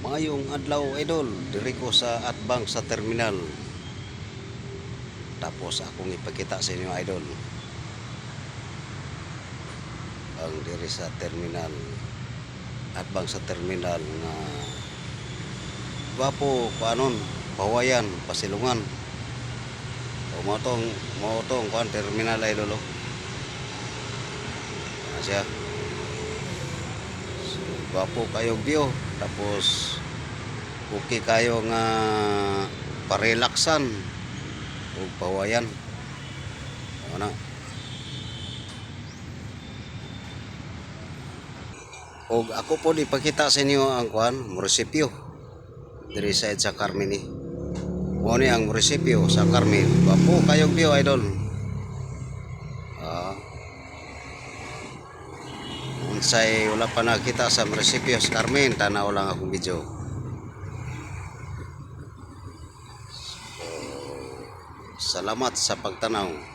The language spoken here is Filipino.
Mayong adlaw idol, diri ko sa Atbang sa terminal. Tapos akong ipakita sa inyo idol. Ang diri sa terminal, Atbang sa terminal nga gwapo paanon, pawayan, pasilungan. O motong kuan terminal idol. Siya. So, gwapo kayo view. Tapos okay kayo nga parelaksan o pawayan. Ano? O ako po ipakita sa inyo ang kuan, munisipyo diri sa Carmen. Mo ni ang munisipyo sa Carmen. Gwapo kayo view idol. Unsay wala pa nakita sa munisipyo sa Carmen, tanaw lang akong video. So, salamat sa pagtanaw.